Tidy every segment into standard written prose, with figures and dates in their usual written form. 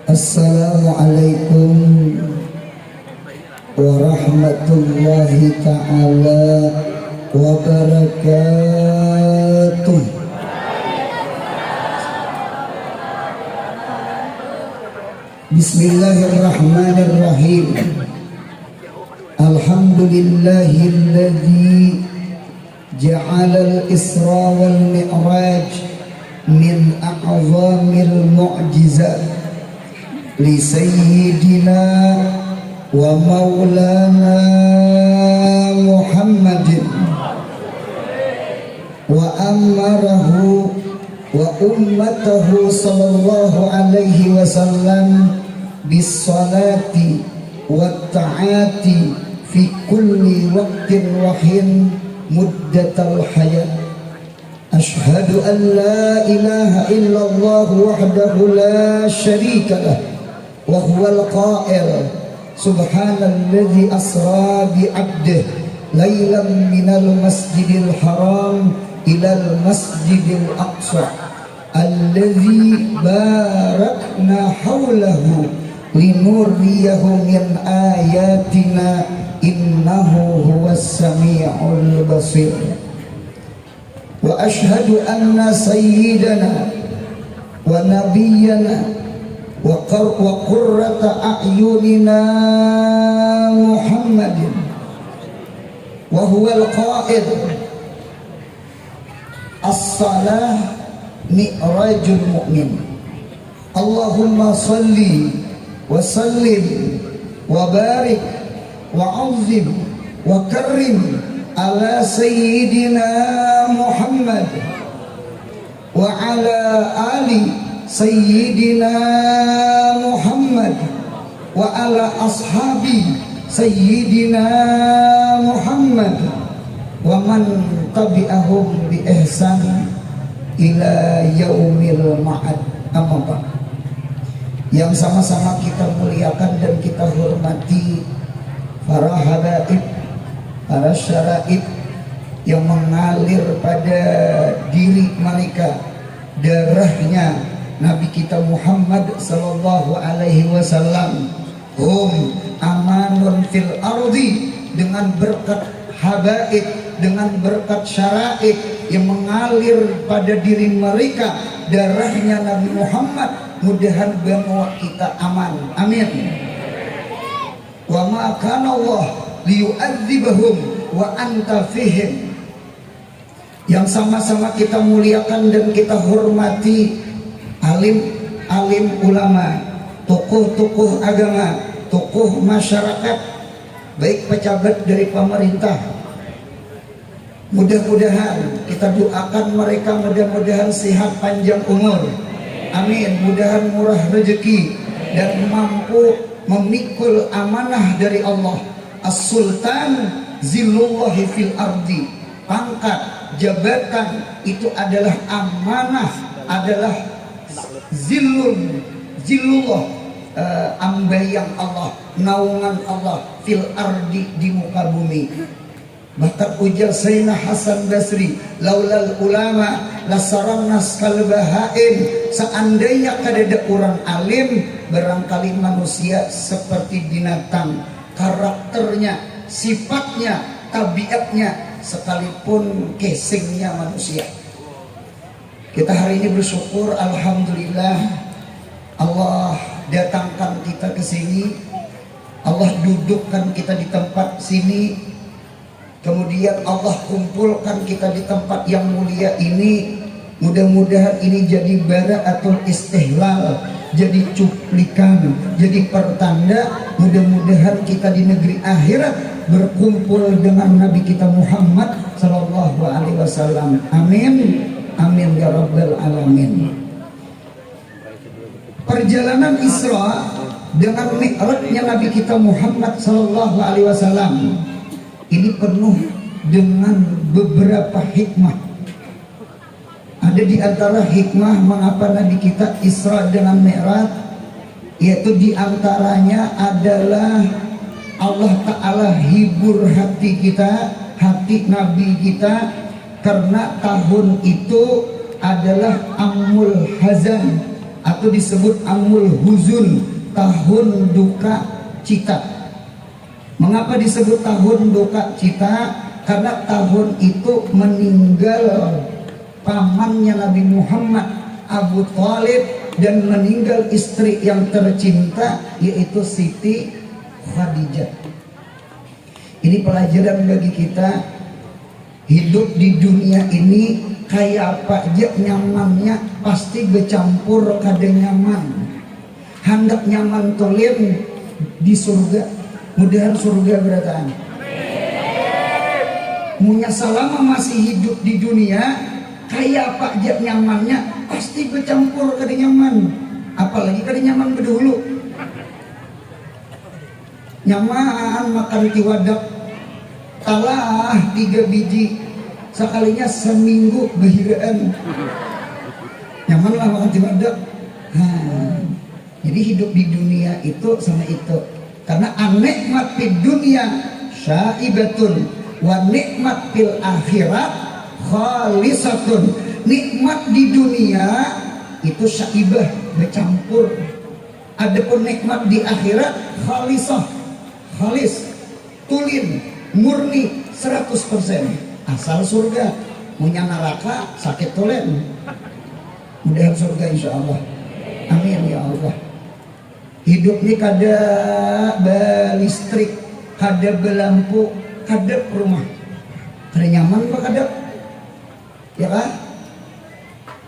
Assalamualaikum warahmatullahi ta'ala wabarakatuh. Bismillahirrahmanirrahim. Alhamdulillahilladzi ja'alal isra wal mi'raj min a'zamil mu'jizat li sayyidina wa maulana Muhammadin wa amarahu wa ummatahu sallallahu alaihi wasallam bis salati wa ta'ati fi kulli waqtin wa hin muddatal hayat. Ashhadu an la ilaha illallah wahdahu la syarika lah wa huwal qa'il subhanalladzi asra bi 'abdihi lailan minal masjidil haram ilal masjidil aqsa alladzi barakna hawlahu linuriyahu min ayatina innahu huwas sami'ul basir. Wa ashhadu anna sayyidana wa nabiyyana wa qurrata a'yunina Muhammadin wa huwal qa'id as-salah mi'rajul mu'min. Allahumma salli wa sallim wa barik wa azim wa karrim ala sayyidina Muhammad wa ala ali sayyidina Muhammad wa ala ashabi sayyidina Muhammad wa man tabi'ahum bi ihsan ila yaumil ma'ad. Amma ba'd. Yang sama-sama kita muliakan dan kita hormati para habaib, para syaraib yang mengalir pada diri mereka darahnya Nabi kita Muhammad sallallahu alaihi wasallam. Hum amanun fil ardi, dengan berkat habaib, dengan berkat syaraib yang mengalir pada diri mereka darahnya Nabi Muhammad, mudahan bahwa kita aman. Amin. Wa ma kana Allah liyu'adzibahum wa anta fihim. Yang sama-sama kita muliakan dan kita hormati alim ulama, tokoh-tokoh agama, tokoh masyarakat, baik pejabat dari pemerintah. Mudah-mudahan kita doakan mereka, mudah-mudahan sehat panjang umur. Amin. Mudahan murah rezeki dan mampu memikul amanah dari Allah. As-Sultan Zillullahi fil ardi. Pangkat, jabatan itu adalah amanah, adalah zillullah, ambayang Allah, naungan Allah fil ardi, di muka bumi. Bahkan ujar Sayyidina Hasan Basri, laulal ulama lasarannas kalbahaim. Seandainya kadada orang alim, barangkali manusia seperti binatang. Karakternya, sifatnya, tabiatnya, sekalipun casingnya manusia. Kita hari ini bersyukur, alhamdulillah, Allah datangkan kita ke sini, Allah dudukkan kita di tempat sini, kemudian Allah kumpulkan kita di tempat yang mulia ini. Mudah-mudahan ini jadi baraatul istihlal, jadi cuplikan, jadi pertanda. Mudah-mudahan kita di negeri akhirat berkumpul dengan Nabi kita Muhammad sallallahu alaihi wasallam. Amin. Amin ya rabbal alamin. Perjalanan Isra dengan Mi'rajnya Nabi kita Muhammad sallallahu alaihi wasallam ini penuh dengan beberapa hikmah. Ada di antara hikmah mengapa Nabi kita Isra dengan Mi'raj, yaitu di antaranya adalah Allah Ta'ala hibur hati kita, hati Nabi kita, karena tahun itu adalah amul hazan atau disebut amul huzun, tahun duka cita. Mengapa disebut tahun duka cita? Karena tahun itu meninggal pamannya Nabi Muhammad, Abu Thalib, dan meninggal istri yang tercinta yaitu Siti Khadijah. Ini pelajaran bagi kita, hidup di dunia ini kayak apa aja nyamannya pasti bercampur kada nyaman. Hendak nyaman tolim di surga, mudahan surga berataan. Munya selama masih hidup di dunia, kayak apa aja nyamannya pasti bercampur kada nyaman. Apalagi kada nyaman berdahulu. Nyaman makan tiwadak kalah 3 biji sekalinya seminggu bahiraan. Nyaman lah makan tiwadak. Jadi hidup di dunia itu sama itu. Karena an-nikmat fid dunya syaibatun wa nikmat fil akhirat khalisatun. Nikmat di dunia itu syaibah, bercampur. Adapun nikmat di akhirat khalisah, khalis, tulin, murni 100%. Asal surga. Punya neraka sakit tulen. Mudahan surga insya Allah. Amin ya Allah. Hidup ini kada belistrik, kada belampu, kada rumah. Kada nyaman apa kada? Ya kan?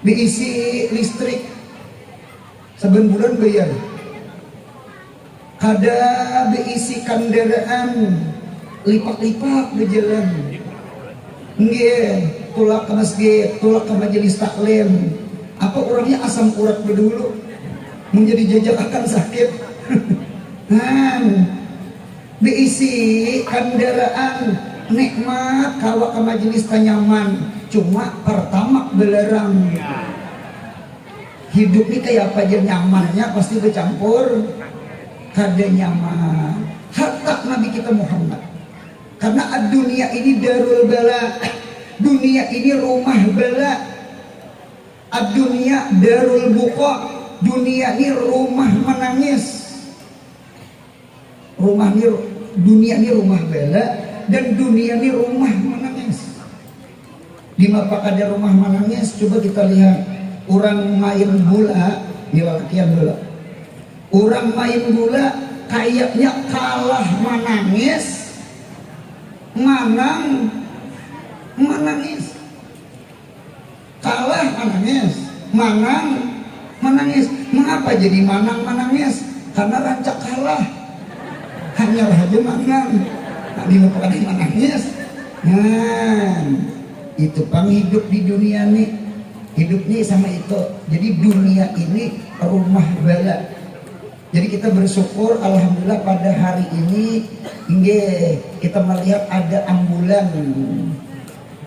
Diisi listrik saben bulan bayar. Kada diisi kendaraan lipat-lipat di jalan. Nggih, tulak ke masjid, tulak ke majelis taklim. Apa orangnya asam urat berdulu menjadi jajak akan sakit. Diisi kendaraan nikmat kawa ke majelis tanyaman, cuma pertama belerang. Hidup ini kayak apa aja nyamannya pasti bercampur kada nyaman. Hatta Nabi kita Muhammad, karena dunia ini darul bala, dunia ini rumah bala, dunia darul buqa, dunia ini rumah menangis. Dunia ini rumah bala dan dunia ini rumah menangis. Di mana ada rumah menangis? Coba kita lihat orang main bola, nilai bola. Orang main bola kayaknya kalah menangis, menangis, kalah menangis, menangis. Mengapa jadi menangis? Karena rancak kalah. Hanya aja manang. Nah, di muka ada menangis. Itu pang hidup di dunia nih. Hidup nih sama itu. Jadi dunia ini rumah bala. Jadi kita bersyukur alhamdulillah pada hari ini kita melihat ada ambulan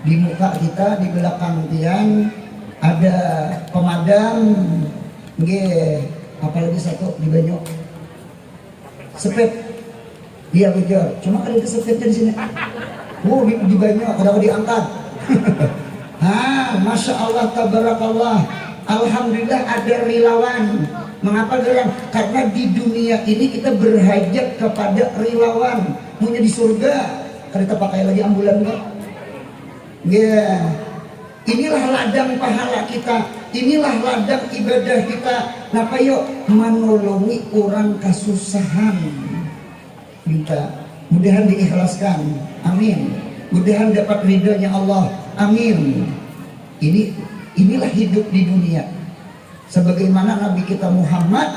di muka kita, di belakang tiang ada pemadam, apalagi satu di Banyu sepet. Iya betul, cuma ada sepetnya di sini. Di Banyu ada diangkat. Masya Allah, tabarakallah. Alhamdulillah ada relawan. Mengapa relawan? Karena di dunia ini kita berhajat kepada relawan. Maunya di surga, kita pakai lagi ambulan enggak? Inilah ladang pahala kita. Inilah ladang ibadah kita. Napa yuk menolongi orang kesusahan. Minta mudahan diikhlaskan, amin. Mudahan dapat ridhonya Allah, amin. Inilah hidup di dunia. Sebagaimana Nabi kita Muhammad,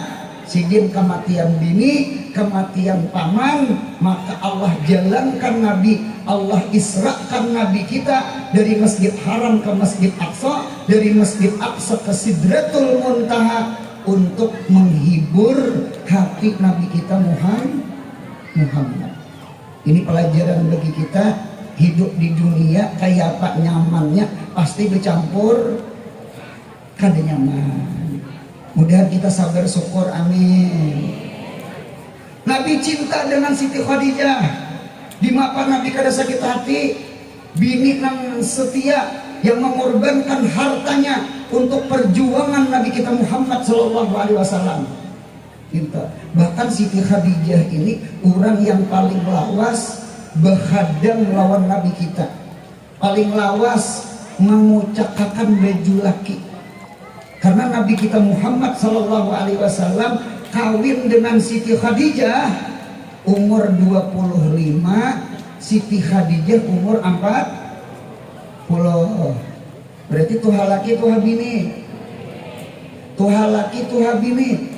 sidin kematian bini, kematian paman, maka Allah jalankan Nabi, Allah israkan Nabi kita dari Masjid Haram ke Masjid Aqsa, dari Masjid Aqsa ke Sidratul Muntaha untuk menghibur hati Nabi kita Muhammad. Ini pelajaran bagi kita, hidup di dunia kayak apa nyamannya pasti bercampur kada nyaman. Mudah kita sabar syukur, amin. Nabi cinta dengan Siti Khadijah. Di mapa Nabi kada sakit hati, bini nang setia yang mengorbankan hartanya untuk perjuangan Nabi kita Muhammad Sallallahu Alaihi Wasallam. Bahkan Siti Khadijah ini orang yang paling lawas berhadang lawan Nabi kita, paling lawas mengucapkan baju laki. Karena Nabi kita Muhammad Sallallahu Alaihi Wasallam kawin dengan Siti Khadijah umur 25, Siti Khadijah umur 40. Berarti tuha laki tuha bini, tuha laki tuha bini,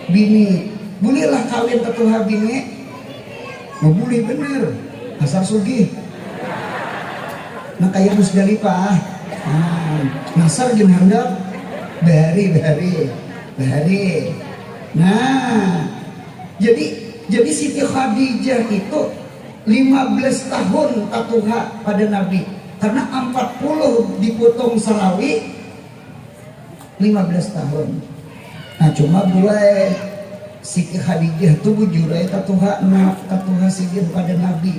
bini bolehlah kawin ke tuha bini, mau boleh bener asal sugih. Nah kayak Musdalifah, nasar jeung handap bahari. Nah jadi Siti Khadijah itu 15 tahun tatuha pada Nabi, karena 40 dipotong salawi 15 tahun. Nah cuma gue Siti Khadijah tuh bujurai tatuha sidin pada Nabi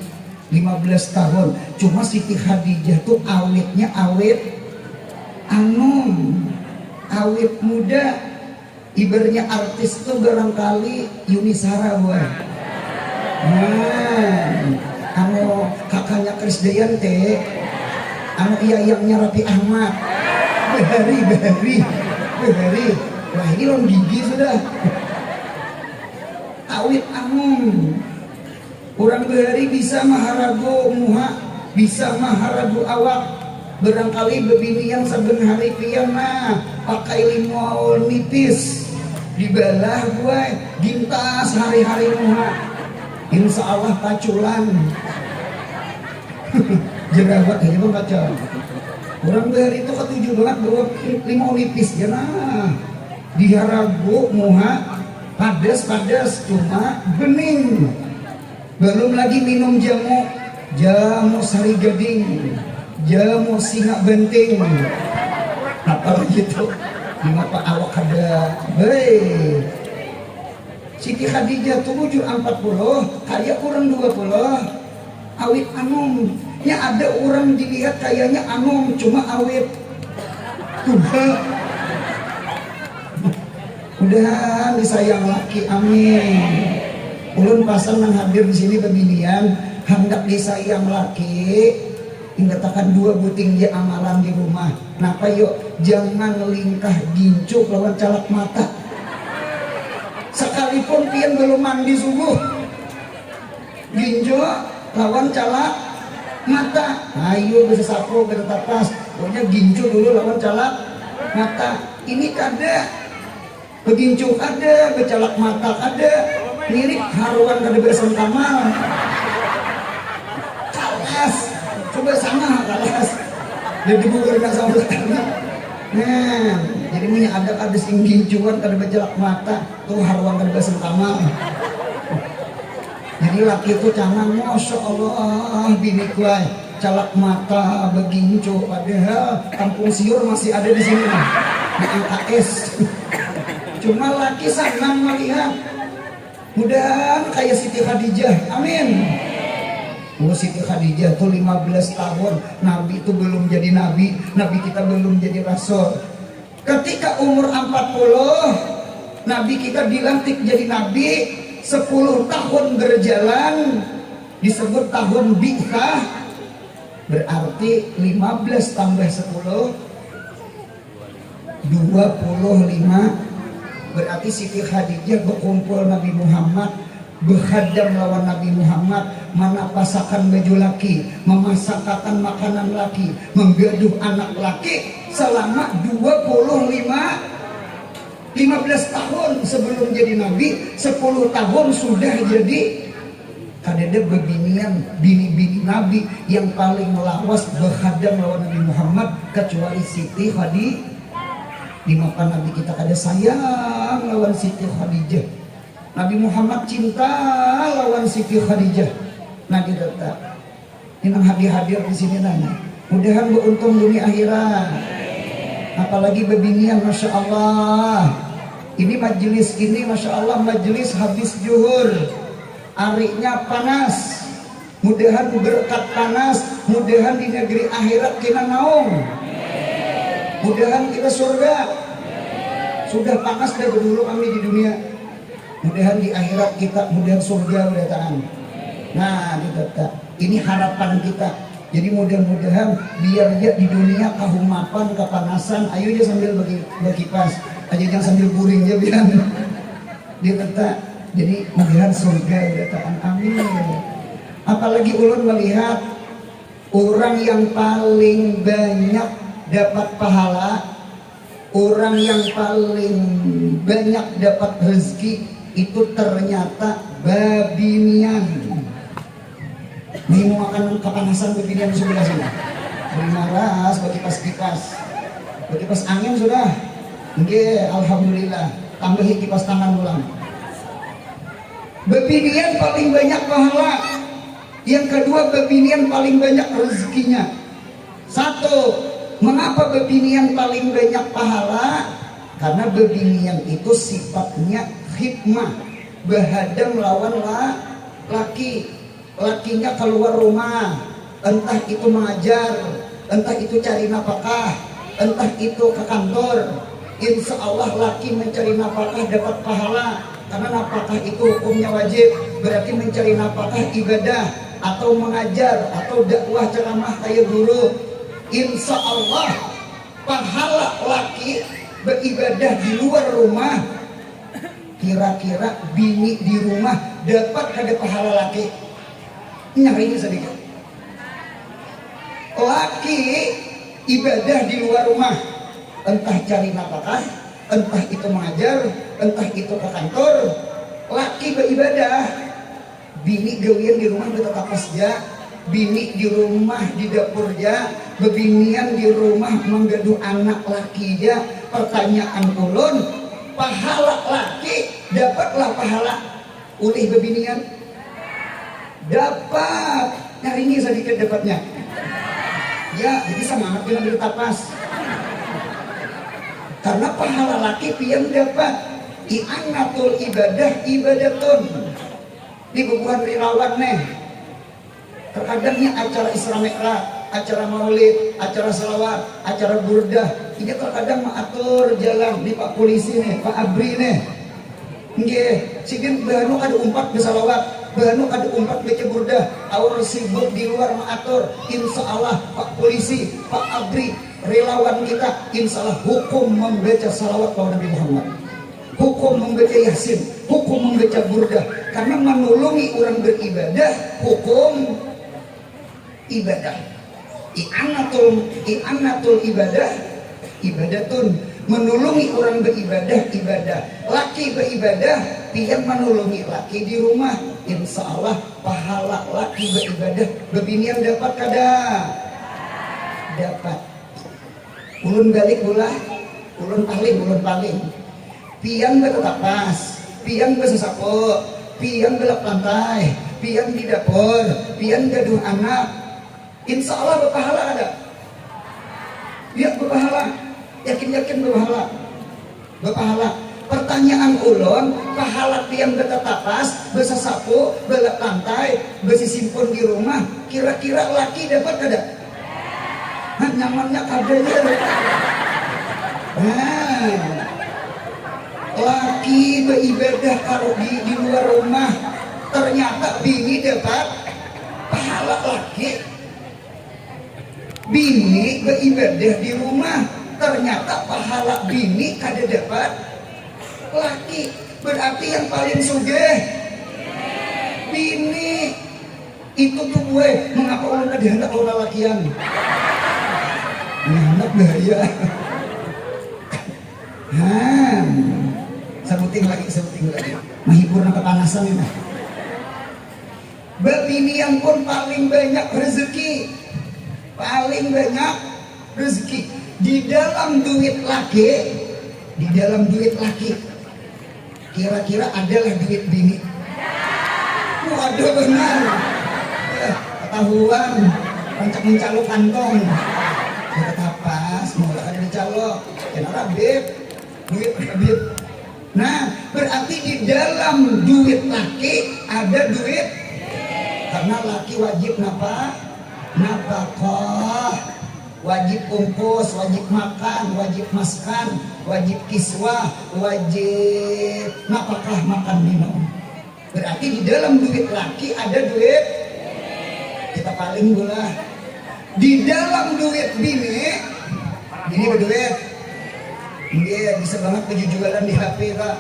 15 tahun. Cuma Siti Khadijah tuh awetnya awet anum, awet muda. Ibaratnya artis tuh barangkali Yuni Sara buat. Anu kakaknya Krisdayanti, anu iyayangnya Raffi Ahmad, behari. Wah ini lon gigi sudah. Awit anum. Orang behari bisa maharago muha, bisa maharago awak. Barangkali bebini yang saben hari piyana pakai limau nipis dibalah gue gintas hari-hari muha, insya Allah paculan. Jerawat aja baca. Orang behari itu ketujuh banget bahwa limau nipis ya nah diharago muha padas cuma bening. Belum lagi minum jamu sari gading, jamu singa benting, apalagi itu mengapa awak ada. Siti Khadijah tuh 40, kayak orang 20, awit anum. Ya ada orang dilihat kayaknya anum, cuma awit udah disayang laki, amin. Ulun pasang yang hadir di sini bebinian hendak disayang laki. Ingatakan 2 buting dia amalan di rumah. Napa yuk jangan lingkah gincuk lawan calak mata. Sekalipun pian belum mandi subuh, ginjo lawan calak mata. Ayo bisa sapo bisa tapas. Pokoknya ginjo dulu lawan calak mata. Ini kada begincu ada, becalak mata ada, mirip haruan kada bersentamal. Kalas, coba sama kalas. Jadi bukan sama sekali. Nah, jadi punya ada sing gincuan kada becalak mata, tuh haruan kada bersentamal. Jadi laki itu canang, masya Allah, bini kuai calak mata begincu, padahal kampung siur masih ada di sini. Di LKS. Cuma laki senang melihat, mudahan kayak Siti Khadijah, amin. Siti Khadijah tuh 15 tahun Nabi itu belum jadi Nabi, Nabi kita belum jadi Rasul. Ketika umur 40 Nabi kita dilantik jadi Nabi, 10 tahun berjalan disebut tahun bi'tsah. Berarti 15 tambah 10 25. Berarti Siti Khadijah berkumpul Nabi Muhammad, berkhadam lawan Nabi Muhammad, menapasakan baju laki, memasakkan makanan laki, menggaduh anak laki selama 15 tahun sebelum jadi Nabi. 10 tahun sudah jadi kadeda bebinian bini-bini Nabi yang paling lawas berkhadam lawan Nabi Muhammad kecuali Siti Khadijah. Di mata Nabi kita kada sayang lawan Siti Khadijah. Nabi Muhammad cinta lawan Siti Khadijah. Nabi datang. Ini hadir di sini nanya. Mudahan beruntung dunia akhirat. Apalagi bebinian, masya Allah. Ini majelis ini, masya Allah, majelis habis zuhur. Ariknya panas, mudahan berkat panas, mudahan di negeri akhirat kita naung, mudahan kita surga. Sudah panas dari dulu kami di dunia, mudahan di akhirat kita, mudahan surga berdatangan. Nah, ini harapan kita. Jadi mudah-mudahan biar ya di dunia kahumapan, kepanasan, ayo aja sambil berkipas, aja jangan sambil puring ya biar dia kata. Jadi mudahan surga berdatangan, amin. Apalagi ulun melihat orang yang paling banyak dapat pahala, orang yang paling banyak dapat rezeki itu ternyata babinian. Nih mau makan kepanasan babinian di sebelah sini. Beri maras, bagi kipas angin sudah. Nggih, alhamdulillah. Tambahi kipas tangan ulang. Babinian paling banyak pahala. Yang kedua, babinian paling banyak rezekinya. Satu, mengapa babinian paling banyak pahala? Karena babinian itu sifatnya khidmah, bahadam lawan laki. Lakinya keluar rumah, entah itu mengajar, entah itu cari nafkah, entah itu ke kantor. Insya Allah laki mencari nafkah dapat pahala, karena nafkah itu hukumnya wajib, berarti mencari nafkah ibadah, atau mengajar, atau dakwah ceramah kayak guru. Insya Allah pahala laki beribadah di luar rumah, kira-kira bini di rumah dapat ada pahala laki. Nyarinya sedikit. Laki ibadah di luar rumah, entah cari nafkah, entah itu mengajar, entah itu ke kantor. Laki beribadah, bini gawian di rumah tetap ya, bini di rumah di dapur ya, bebinian di rumah menggaduh anak laki ya. Pertanyaan ulun, pahala laki dapatlah pahala ulih bebinian? Dapat. Nyari sedikit dapatnya. Ya, jadi semangat kita ambil tapas. Karena pahala laki pian dapat. I'anatul ibadah ibadatun. Ini bubuhan relawan nih. Terkadangnya acara Isra Mi'raj, acara maulid, acara salawat, acara burdah. Ini terkadang mengatur jalan. Ini Pak Polisi nih, Pak Abri nih. Nggih, sigen bahanu ada umpat bersalawat, bahanu ada umpat baca burdah, awal sibuk di luar mengatur. Insya Allah Pak Polisi, Pak Abri, relawan kita, insya Allah hukum membaca salawat kepada Nabi Muhammad, hukum membaca Yasin, hukum membaca burdah, karena menolongi orang beribadah, hukum ibadah. I'anatul ibadah ibadatun. Menolongi orang beribadah ibadah. Laki beribadah, pian menolongi laki di rumah. Insya Allah pahala laki beribadah bebinian dapat kada? Dapat. Ulun balik ulah, ulun paling. Pian tetap pas, pian sesapo, pian belak lantai, pian di dapur, pian gaduh anak. Insya Allah berpahala ada. Lihat berpahala. Yakin berpahala. Pertanyaan ulun, pahala tiang betetapas, besa sapu, belak lantai, besi simpon di rumah, kira-kira laki dapat kada? Nah, nyamannya kadanya. Nah, laki beribadah kalau di luar rumah, ternyata bini dapat pahala laki. Bini beribadah di rumah, ternyata pahala bini kada dapat laki. Berarti yang paling sugih bini. Itu tuh gue, mengapa orang kada hendak orang lakian? Hendak bahaya. Sebutin lagi. Menghibur kepanasan ini. Bini yang pun paling banyak rezeki, paling banyak rezeki. Di dalam duit laki, kira-kira adalah duit bini. Waduh benar. Ketahuan, mencalok kantong. Kata pas, mau ada dicalok. Kenapa beb? Duit beb. Nah, berarti di dalam duit laki ada duit, karena laki wajib nafkah, wajib ongkos, wajib makan, wajib maskan, wajib kiswah, wajib nafkah makan minum. Berarti di dalam duit laki ada duit, kita paling gula. Di dalam duit bini berduit. Iya, bisa banget kejujuran di HP Kak.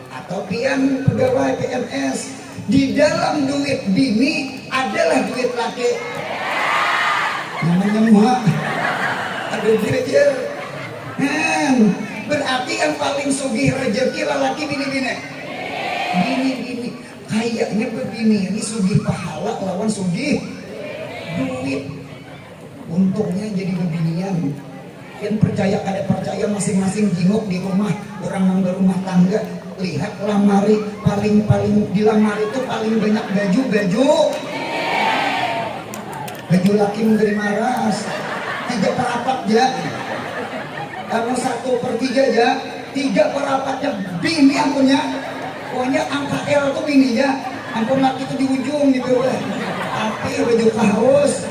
Atau pian pegawai PNS. Di dalam duit bini adalah duit laki. Namanya mak. Aduh jejer. Berarti yang paling sugih rezeki lelaki bini-bini. Bini-bini. Kayaknya begini, ini sugih pahala lawan sugih duit. Untungnya jadi beginian. Yang percaya kada percaya masing-masing jingok di rumah orang yang berumah tangga, lihat lamari, paling di lamari itu paling banyak baju laki menjadi maras 3/4 ya, kamu 1/3 ya, 3/4 bini ampunnya, pokoknya angka L tuh bini ya, ampun laki itu di ujung gitu tapi baju kaos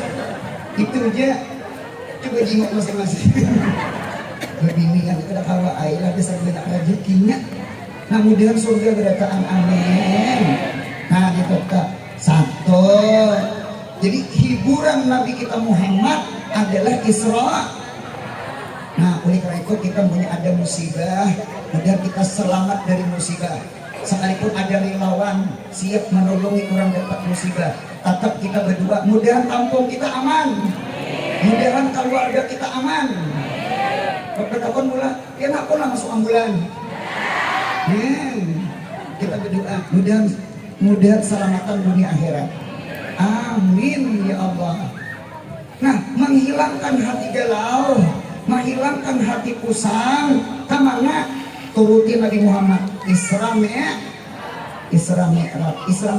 itu aja. Coba jingok masing-masing. Begini yang kita kawa air ada banyak rezekinya. Nah, mudah surga berataan amin. Nah, gitu Kak. Satu. Jadi hiburan Nabi kita Muhammad adalah Isra. Nah, oleh karena itu kita punya ada musibah, mudah kita selamat dari musibah. Sekalipun ada relawan siap menolongi orang dapat musibah, tetap kita berdua mudahan kampung kita aman. Mudahan keluarga kita aman. Bertakon mula, ya aku lah masuk ambulan. Kita berdoa, mudahan selamatan dunia akhirat. Amin ya Allah. Nah, menghilangkan hati galau, menghilangkan hati pusang, kamana turuti Nabi Muhammad. Isra Mi'raj. Isra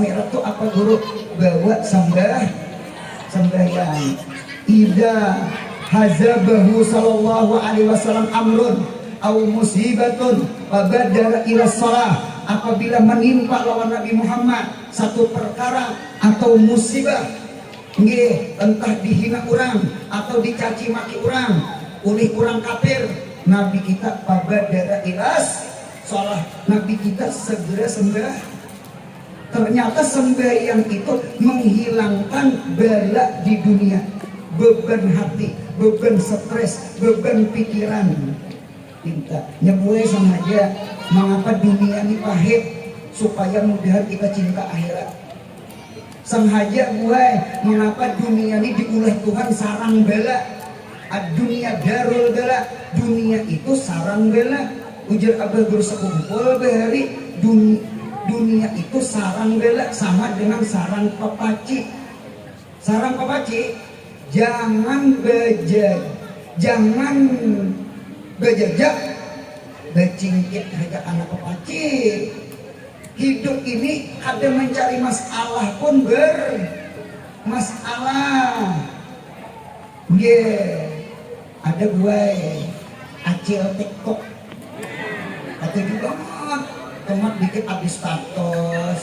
Mi'raj itu apa guru? Bawa sembahyang. Ida hazabahu sallallahu alaihi wasallam amrun au musibatun fabadara ila shalah. Apabila menimpa lawan Nabi Muhammad satu perkara atau musibah, entah dihina orang atau dicaci maki orang oleh orang kafir, Nabi kita fabadara ila shalah, Nabi kita segera sembah. Ternyata sembahyang itu menghilangkan bala di dunia, beban hati, beban stres, beban pikiran. Minta nyebuai sengaja mengapa dunia ini pahit supaya mudah kita cinta akhirat. Sengaja gue mengapa dunia ini diulah Tuhan sarang bala. Dunia darul bala, dunia itu sarang bala. Ujar abah guru sekumpul bahari dunia itu sarang bela sama dengan sarang papaci. Sarang papaci jangan bejajak becingkit harga anak papaci. Hidup ini ada mencari masalah pun bermasalah. Ada gue acil TikTok atau juga temat dikit abis status.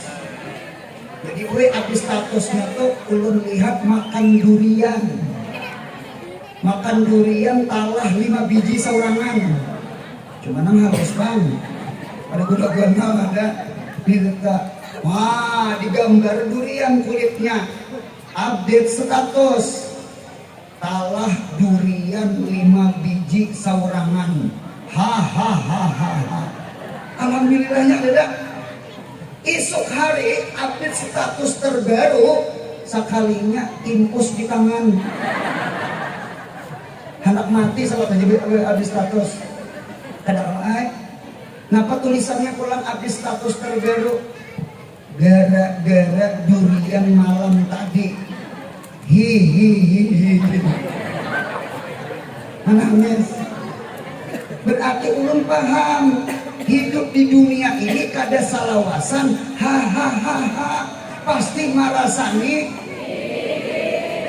Jadi gue abis statusnya tuh ulun lihat makan durian talah 5 biji saurangan. Cuma nang harus bang. Ada guna-guna ada direka. Wah, digambar durian kulitnya. Update status. Talah durian 5 biji saurangan. Hahaha. Alhamdulillahnya ada. Esok hari update status terbaru, sekalinya impus di tangan. Anak mati salah aja habis status. Kadang-kadang napa tulisannya pulang habis status terbaru? Gara-gara durian malam tadi. Hihihi. Anaknya berarti ulun paham. Hidup di dunia ini kada salawasan, hahaha, pasti marasani.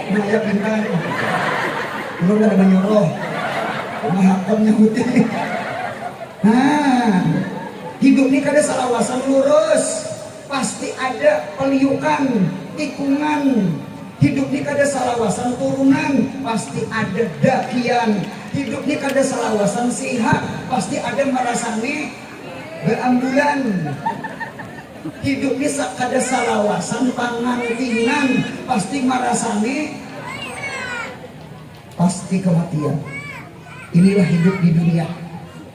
Nah ya pintar, lu udah menyuruh, mahakonnya putih. Nah, hidup ini kada salawasan lurus, pasti ada peliukan, tikungan. Hidup ini kada salawasan turunan, pasti ada dakian. Hidup ini kada salawasan sehat, pasti ada merasani beambulan. Hidup ini kada salawasan pangantinan, pasti merasani pasti kematian. Inilah hidup di dunia.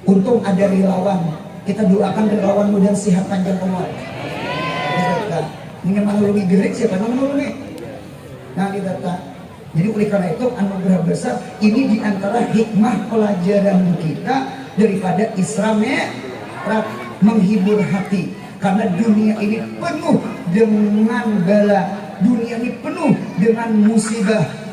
Untung ada relawan. Kita doakan relawan mudah sehat panjang umur. Ini menolongi gerik siapa menolongi? Nah, jadi oleh karena itu anugerah besar ini diantara hikmah pelajaran kita daripada Isra Mi'raj, menghibur hati karena dunia ini penuh dengan bala, dunia ini penuh dengan musibah.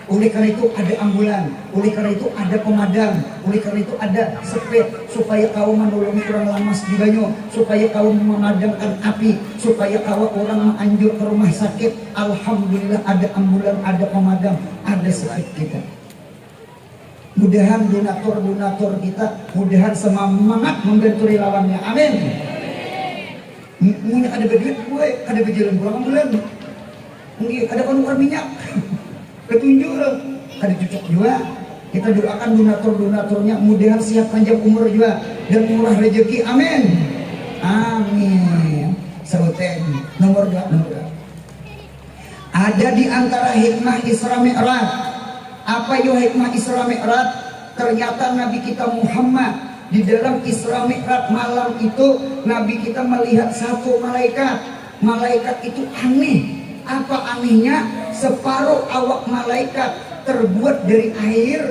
Oleh karena itu ada ambulan, oleh karena itu ada pemadam, oleh karena itu ada sepet supaya kau menolongi orang lamas di banyu, supaya kau memadamkan api, supaya kau orang menganjur ke rumah sakit. Alhamdulillah ada ambulan, ada pemadam, ada sepet kita. Mudahan donatur kita, mudahan semangat membantu relawannya. Amin. Punya ada beduit gue, ada berjalan pulang ambulan, ada penukar minyak. Ketunjuk ada cocok juga. Kita doakan donatur-donaturnya mudahan siap panjang umur juga dan murah rezeki. Amin. Amin. Sebutin nomor 2. Ada di antara hikmah Isra Mi'raj. Apa yo hikmah Isra Mi'raj? Ternyata Nabi kita Muhammad di dalam Isra Mi'raj malam itu Nabi kita melihat satu malaikat. Malaikat itu aneh. Apa anehnya? Separuh awak malaikat terbuat dari air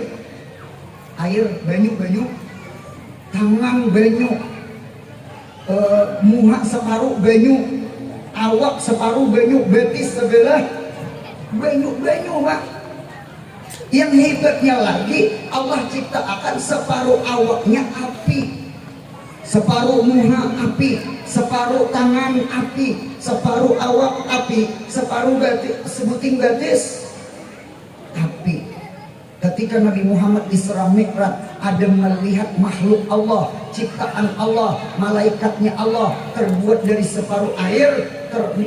banyu, tangan banyu, muha separuh banyu, awak separuh banyu, betis sebelah banyu Pak. Yang hebatnya lagi Allah ciptakan separuh awaknya api, separuh muha api, separuh tangan api, separuh awak api, separuh sebuting betis api. Ketika Nabi Muhammad Isra Mi'raj ada melihat makhluk Allah, ciptaan Allah, malaikatnya Allah terbuat dari separuh air,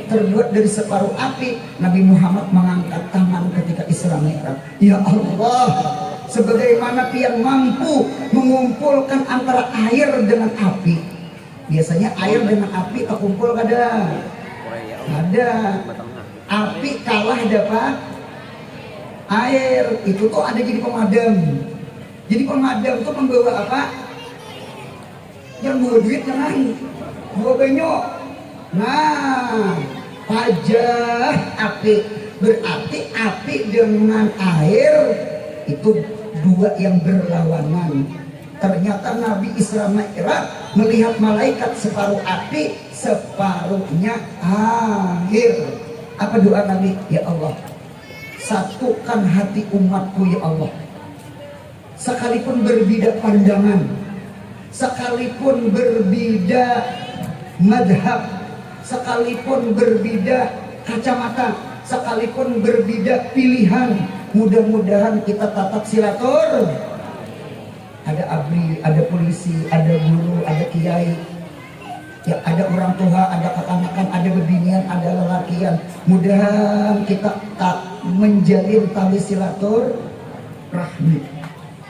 terbuat dari separuh api. Nabi Muhammad mengangkat tangan ketika Isra Mi'raj. Ya Allah, sebagaimana yang mampu mengumpulkan antara air dengan api. Biasanya air dengan api terkumpul kada? Ada. Api kalah dapat air. Itu tuh ada jadi pemadam. Jadi pemadam tuh membawa apa? Yang bawa duit jangan bawa banyak. Nah, pajah api. Berarti api dengan air itu dua yang berlawanan. Ternyata Nabi Isra Mi'raj melihat malaikat separuh api, separuhnya air. Apa doa Nabi? Ya Allah, satukan hati umatku ya Allah. Sekalipun berbeda pandangan, sekalipun berbeda madhab, sekalipun berbeda kacamata, sekalipun berbeda pilihan, mudah-mudahan kita tatap silaturahmi. Ada abri, ada polisi, ada guru, ada kiai, ya ada orang tua, ada kekanakan, ada bebinian, ada lelakian. Mudahan kita tak menjalin tali silaturahmi.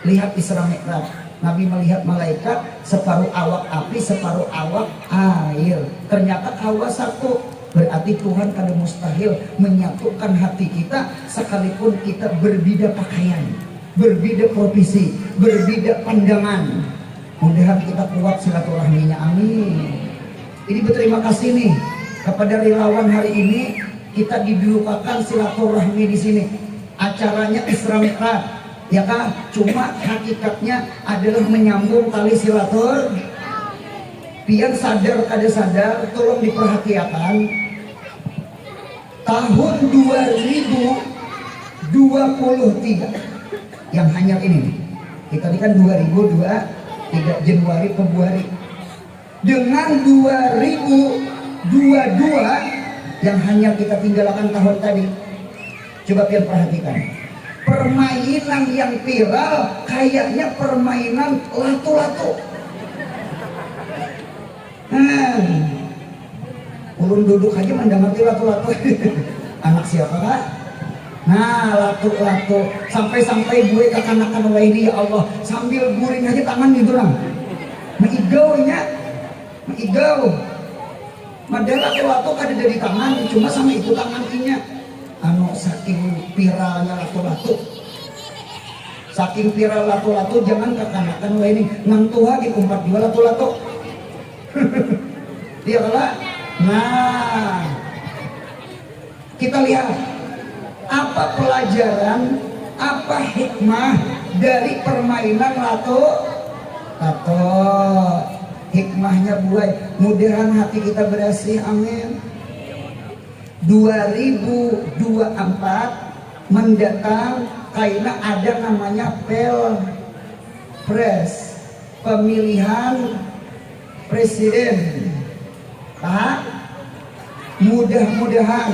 Lihat Isra Mi'raj, Nabi melihat malaikat separuh awak api, separuh awak air. Ternyata kawa satu. Berarti Tuhan kada mustahil menyatukan hati kita sekalipun kita berbeda pakaian, berbeda profesi, berbeda pandangan. Mudahan kita kuat silaturahminya. Amin. Ini berterima kasih nih kepada relawan hari ini. Kita dibukakan silaturahmi di sini. Acaranya Isra Mi'raj, ya kan? Cuma hakikatnya adalah menyambung tali silaturahmi. Pian sadar kada sadar, tolong diperhatikan. Tahun 2023 yang hanya ini, kita ini kan 2023 Januari Februari, dengan 2022 yang hanya kita tinggalkan tahun tadi. Coba pian perhatikan, permainan yang viral kayaknya permainan lato-lato. Ulun duduk aja mandang ngerti lato-lato. Anak siapa kak? Nah lato-lato sampai-sampai gue kekanakan ini ya Allah sambil guring aja tangan gitu lang. Maigau nya, maigau. Madahal lato-lato kada dari tangan, cuma sama itu tangan inya. Anu saking viralnya lato-lato. Saking viral lato-lato jangan kekanakan ini ngantuha di umpat dua lato-lato. Iya kalah. Nah, kita lihat apa pelajaran, apa hikmah dari permainan lato. Hikmahnya buat mudahan hati kita bersih, amin. 2024 mendatang karena ada namanya Pilpres, pemilihan presiden. Pak, mudah-mudahan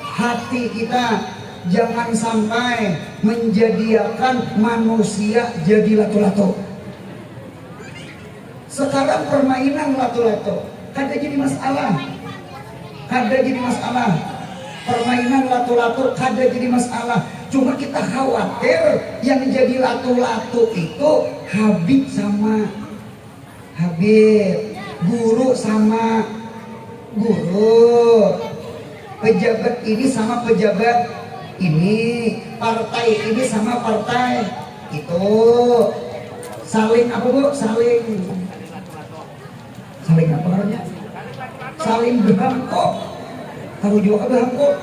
hati kita jangan sampai menjadikan manusia jadi lato-lato. Sekarang permainan lato-lato kada jadi masalah. Permainan lato-lato kada jadi masalah. Cuma kita khawatir yang jadi lato-lato itu Habib, guru sama guru, pejabat ini sama pejabat ini, partai ini sama partai itu, saling apa bu? Saling apa namanya? Saling berhangkok. Tahu juga berhangkok.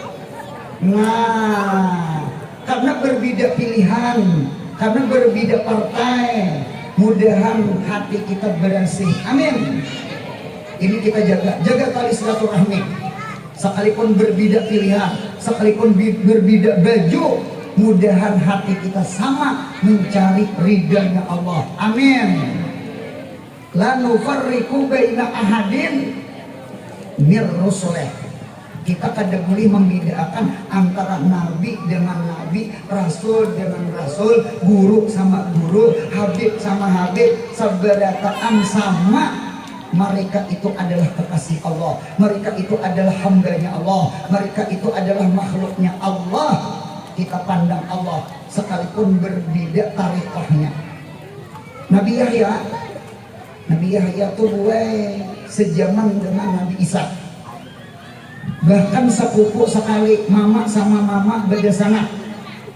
Nah, karena berbeda pilihan, karena berbeda partai, mudahan hati kita bersih, amin. Ini kita jaga tali silaturahmi. Sekalipun berbeda pilihan, sekalipun berbeda baju, mudahan hati kita sama mencari ridhanya Allah, amin. La nufarriqu baina ahadin mir rusulih. Kita kada boleh membedakan antara nabi dengan nabi, rasul dengan rasul, guru sama guru, habib sama habib, sabarataan sama. Mereka itu adalah kekasih Allah, mereka itu adalah hambanya Allah, mereka itu adalah makhluknya Allah. Kita pandang Allah sekalipun berbeda tarikhnya. Nabi Yahya tuh sejaman dengan Nabi Isa. Bahkan sepupu sekali, mama sama mama beda sanak.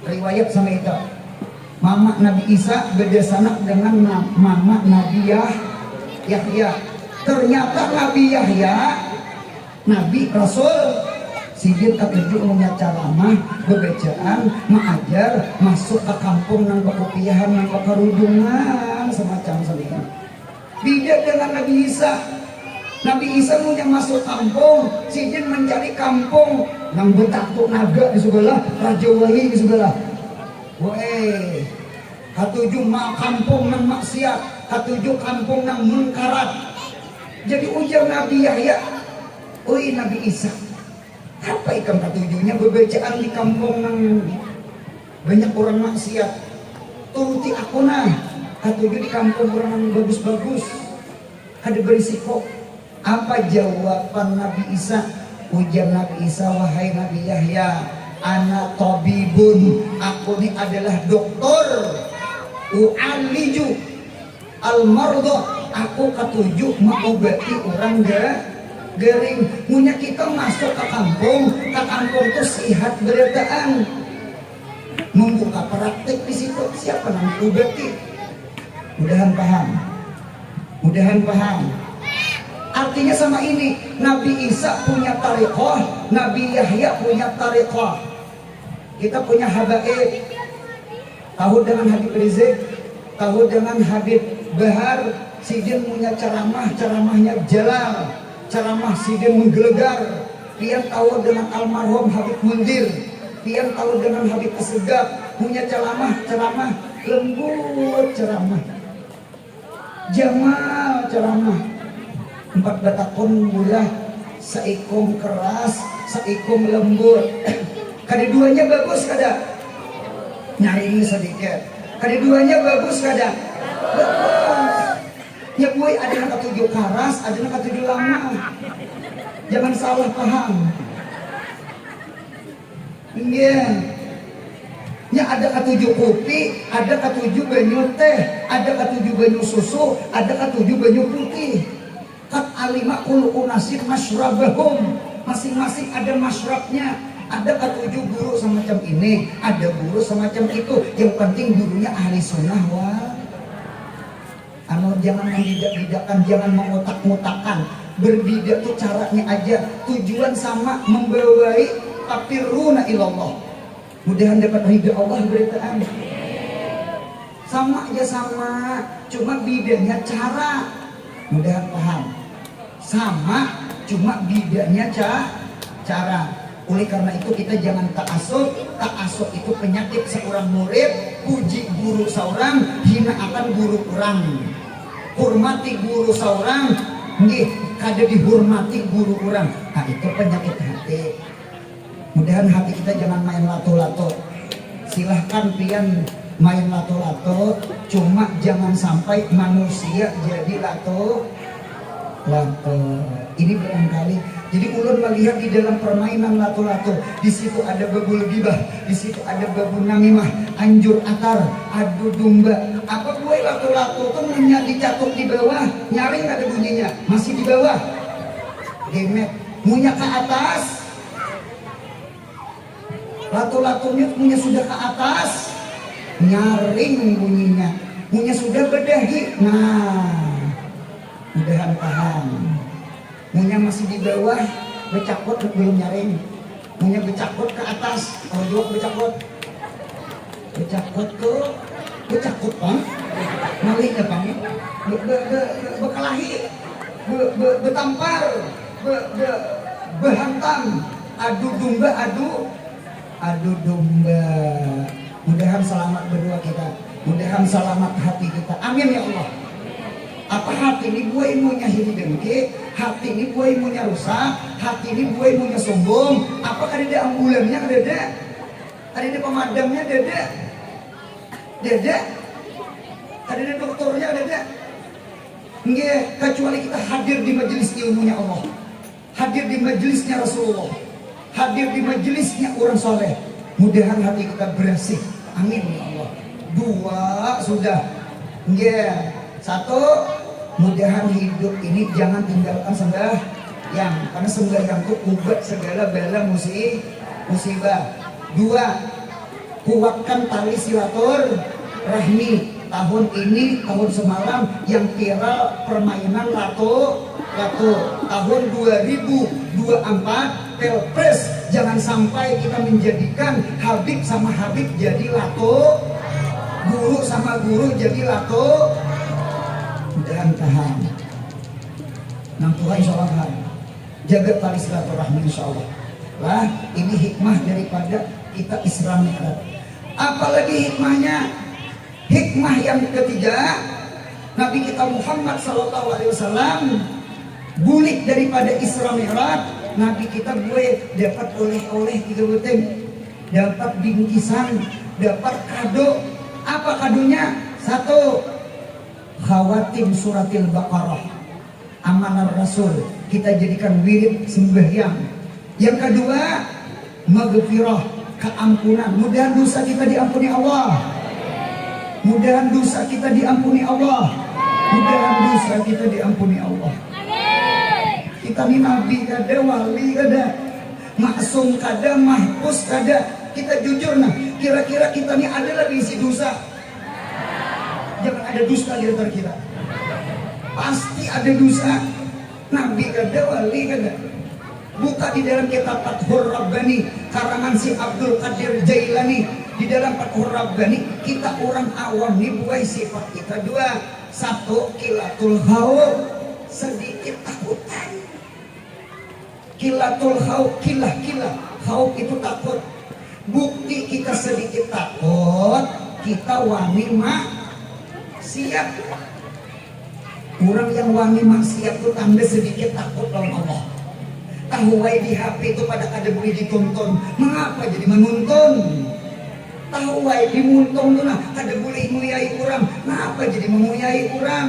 Riwayat sama itu. Mama Nabi Isa beda sanak dengan mama Nabi Yahya. Ternyata Nabi Yahya, Nabi Rasul, sidin ketujuh umumnya ceramah, bebecaan, mengajar, masuk ke kampung nang kekopiahan, nang kekerudungan, semacam seperti. Beda dengan Nabi Isa. Nabi Isa punya masuk kampung, sidin mencari kampung nang betaktuk naga di sebelah, Raja Wali di sebelah. Weh, katujuh kampung nang maksiat, katujuh kampung nang mungkarat. Jadi ujar Nabi Yahya, oi Nabi Isa, apa ikan katujuhnya bebecaan di kampung nang banyak orang maksiat. Turuti aku nah, katujuh di kampung orang bagus-bagus, ada berisiko. Apa jawaban Nabi Isa? Ujar Nabi Isa, wahai Nabi Yahya, ana tabibun, aku ini adalah dokter, u'aliju al-mardah, aku ketujuh mengobati orang gering. Punya kita masuk ke kampung itu sihat berataan, membuka praktek di situ. Siapa yang mengobati? Mudahan paham. Artinya sama ini, Nabi Isa punya tariqah, Nabi Yahya punya tariqah. Kita punya habaib, tahu dengan Habib Rizik, tahu dengan Habib Bahar. Sidin punya ceramahnya jalal, ceramah sidin menggelegar. Pian tahu dengan almarhum Habib Mundir, pian tahu dengan Habib Asegaf, punya ceramah lembut, ceramah jamal, ceramah 4 batakon murah, seikum keras, seikum lembut. Keduanya bagus kada? Nyari ini sedikit. Keduanya bagus kada? Bagus. Ya boy, ada yang ketujuh karas, ada yang ketujuh lama. Jangan salah paham. Iya. Ya ada ketujuh kopi, ada ketujuh banyu teh, ada ketujuh banyu susu, ada ketujuh banyu putih. Kat alima kul unasin masyrabahum. Masing-masing ada masyrabnya. Ada ketujuh guru semacam ini, ada guru semacam itu. Yang penting gurunya ahli sunnah wal. Jangan membidak-bidakan, jangan mengotak-ngotakan. Berbidak tuh caranya aja, tujuan sama, membawai papiruna ilallah. Mudahan dapat ridha Allah beritaan. Sama aja sama, cuma bedanya cara. Mudahan paham. Sama, cuma bedanya cara. Oleh karena itu kita jangan ta'asub. Ta'asub itu penyakit seorang murid. Puji guru seorang, hina akan guru orang. Hormati guru seorang, nggih kada dihormati guru orang. Nah itu penyakit hati. Mudahan hati kita jangan main lato-lato. Silahkan pian main lato-lato, cuma jangan sampai manusia jadi lato. Ini barangkali. Jadi ulun melihat di dalam permainan lato-lato, di situ ada babul gibah, di situ ada babul namimah, anjur atar, adu domba. Apa gue lato-lato tuh dicatut di bawah, nyaring ada bunyinya, masih di bawah. Demet, punya ke atas. Lato-latonya punya sudah ke atas, nyaring bunyinya, punya sudah berdahi. Nah, mudahan paham. Punya masih di bawah, becakot belum nyaring. Punya becakot ke atas, kalau dua becakot. Becakot tuh, becakot bang, malih ya bang, bekalahi, betampar, behantam, adu domba, adu domba. Mudahan selamat berdua kita, mudahan selamat hati kita. Amin ya Allah. Apa hati ini gue imunya hiri dengki, hati ini gue imunya rusak, hati ini gue imunya sombong. Apa ada ambulannya? Ada pemadamnya? Ada dokternya? Nggih, kecuali kita hadir di majelis ilmunya Allah, hadir di majelisnya Rasulullah, hadir di majelisnya orang soleh. Mudahan hati kita bersih. Amin ya Allah. Dua sudah. Nggih. Satu, mudahan hidup ini jangan tinggalkan sembahyang, karena sembahyang itu ubat segala bala musibah. Dua, kuatkan tali silaturahmi. Tahun ini, tahun semalam yang viral permainan lato. Tahun 2024 Pilpres, jangan sampai kita menjadikan Habib sama Habib jadi lato, guru sama guru jadi lato. Dan tahan. Nang Tuhan insyaallah jaga tali silaturahmi insyaallah. Lah, ini hikmah daripada kita Isra Mi'raj. Apalagi hikmahnya? Hikmah yang ketiga, Nabi kita Muhammad sallallahu alaihi wasallam bulik daripada Isra Mi'raj. Nabi kita gue dapat oleh-oleh gitu betul. Dapat bingkisan, dapat kado. Apa kadonya? Satu, khawatim suratil Baqarah, amanah Rasul, kita jadikan wirid sembahyang. Yang kedua, maghfirah, keampunan. Mudahan dosa kita diampuni Allah. Mudahan dosa kita diampuni Allah. Mudahan dosa kita diampuni Allah. Kita ini nabi kada, wali kada, maksum kada, mahpus kada. Kita jujur nah, kira-kira kita ini adalah diisi dosa. Jangan ada dusta di antara kita. Pasti ada dosa. Nabi kada, wali kada. Buka di dalam kitab Fathur Rabbani karangan si Abdul Qadir Jailani. Di dalam Fathur Rabbani, kita orang awam nih buai sifat kita dua. Satu, kilatul haub, sedikit takutan. Kilatul haub, kilah. Haub itu takut. Bukti kita sedikit takut, kita wani maksiat. Orang yang wani maksiat itu tanda sedikit takut lawan Allah. Tahu wae di HP itu pada kada boleh ditonton. Mengapa jadi menonton? Tahu wae di muntung tuh nah kada boleh nguyai orang. Mengapa jadi menguyai orang?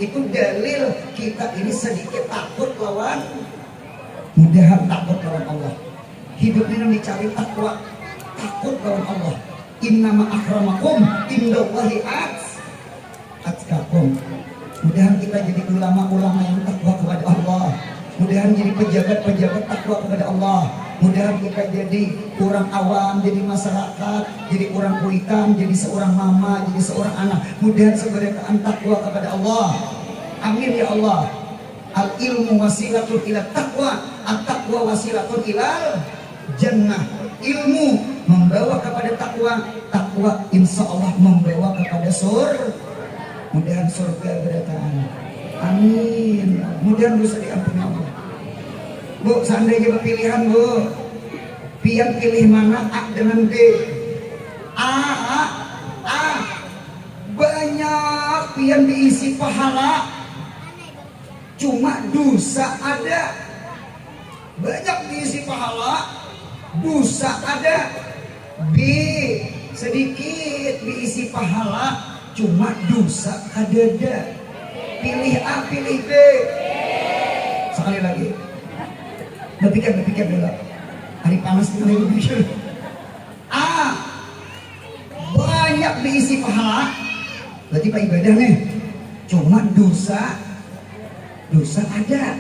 Itu dalil kita ini sedikit takut lawan, mudahan takut lawan Allah. Hidup ini dicari takwa, takut lawan Allah. Innama akramakum indallahi atqakum. Mudahan kita jadi ulama-ulama yang takwa kepada Allah. Mudahan jadi pejabat-pejabat takwa kepada Allah. Mudahan kita jadi orang awam, jadi masyarakat, jadi orang kulitan, jadi seorang mama, jadi seorang anak. Mudahan sebenarnya takwa kepada Allah. Amin ya Allah. Al ilmu wasilatun ila taqwa, at-taqwa wasilatun ilal jannah. Ilmu membawa kepada takwa, takwa insya Allah membawa kepada surga. Mudahan surga berataan. Amin. Mudahan dosa diampuni Allah. Bu, seandainya berpilihan bu, pian pilih mana A dengan B? A. Banyak pian diisi pahala, cuma dosa ada. Banyak diisi pahala, dosa ada. B, sedikit diisi pahala, cuma dosa ada. Pilih A, pilih B. Sekali lagi. Berpikir dulu. Hari panas hari berpikir. A, banyak diisi pahala, berarti pak ibadah nih. Cuma dosa ada.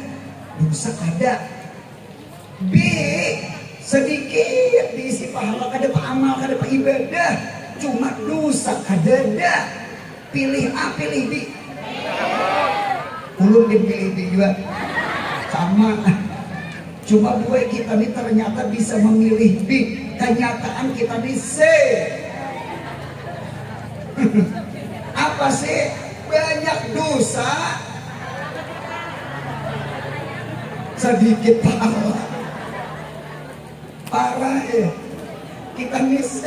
B, sedikit diisi pahala, kada pak amal, kada pak ibadah, cuma dosa ada. Pilih A, pilih B. Ulun pilih B juga sama. Cuma gue kita ini ternyata bisa memilih B. Kenyataan kita ini C. Apa sih? Banyak dosa, sedikit pahala. Parah ya. Kita ini C.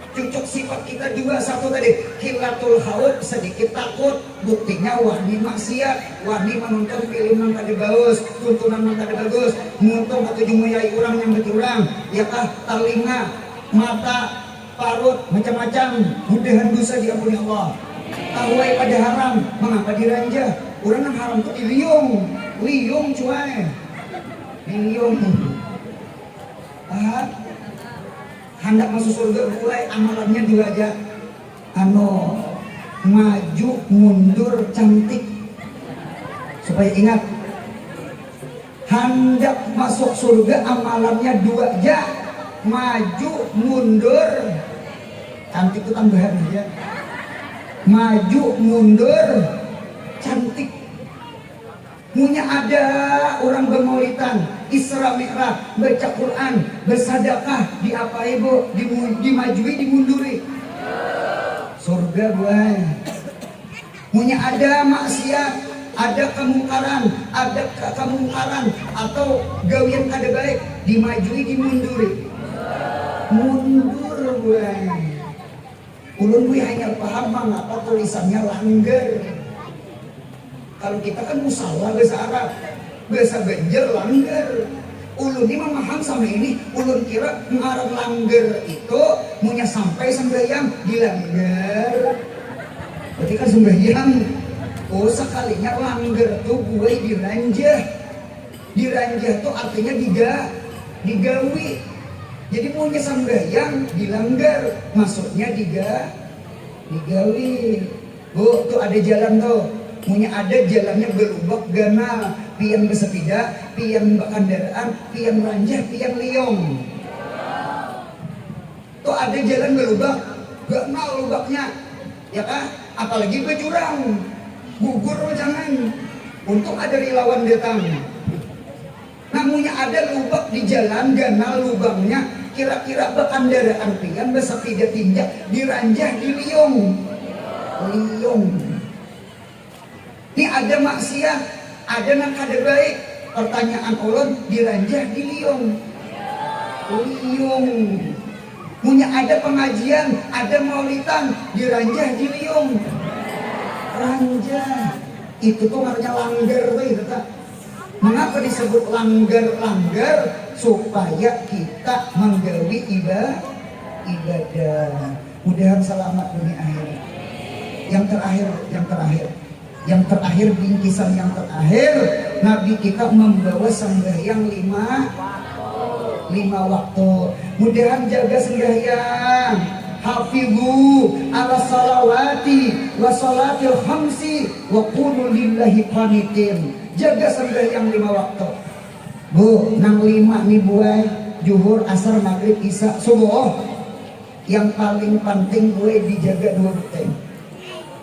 Cocok sifat kita juga satu tadi, khilatul haud, sedikit takut. Buktinya wani maksiat, wani menonton film yang tadi bagus, tuntunan yang tadi bagus, muntung atau jumuyai orang yang berkurang, ya kah, telinga, mata, parut, macam-macam. Mudahan dosa diampuni Allah. Tahuai pada haram, mengapa diranja? Orang yang haram itu liung cuai, liung. Hendak masuk surga mulai amalannya dua aja. Maju mundur cantik. Supaya ingat, hendak masuk surga amalannya dua aja. Maju mundur cantik itu tambahan aja. Maju mundur cantik. Punya ada orang bermaulidan, Isra Mi'raj, baca Quran, bersadaqah, diapai bu, dimajui, dimunduri. Surga buai. Punya ada maksiat, ada kemungkaran, atau gawian kada baik, dimajui, dimunduri. Mundur buai. Ulun buai hanya paham mengapa tulisannya langgar. Kalau kita kan musala bahasa Arab, bahasa Banjar langgar. Ulun ini memaham sama ini, ulun kira ngarang langgar itu punya sampai sembahyang dilanggar. Berarti kan sembahyang. Oh sekalinya langgar tuh gue diranjah. Diranjah tuh artinya digawi. Jadi punya sembahyang dilanggar, maksudnya digawi. Bu, tuh ada jalan tuh. Punya ada jalannya berubah ganal, pian bersepeda, pian kendaraan, pian ranjah, pian liong. Tuh ada jalan berubah ganal lubaknya, ya kan? Apalagi berjurang, gugur jangan. Untung ada relawan datang. Namunnya ada lubak di jalan ganal lubangnya, kira-kira berkendaraan pian bersepeda tinjak, diranjah di liong. Ini ada maksiat, ada yang kada baik. Pertanyaan ulun diranjah di liung. Punya ada pengajian, ada maulidan, diranjah di liung. Ranjah. Itu tuh namanya langgar tuh, tak? Mengapa disebut langgar? Supaya kita menggawi ibadah. Mudahan selamat dunia akhirat. Yang terakhir. yang terakhir, bingkisan yang terakhir, Nabi kita membawa sembahyang lima waktu. Mudahan jaga sembahyang. Hafizu ala salawati wa salatil khamsi wa qulu lillahi qanitin. Jaga sembahyang 5 waktu. Bu, nang 5 nih buai, zuhur, asar, maghrib, isya, subuh. Yang paling penting gue dijaga 2 penting.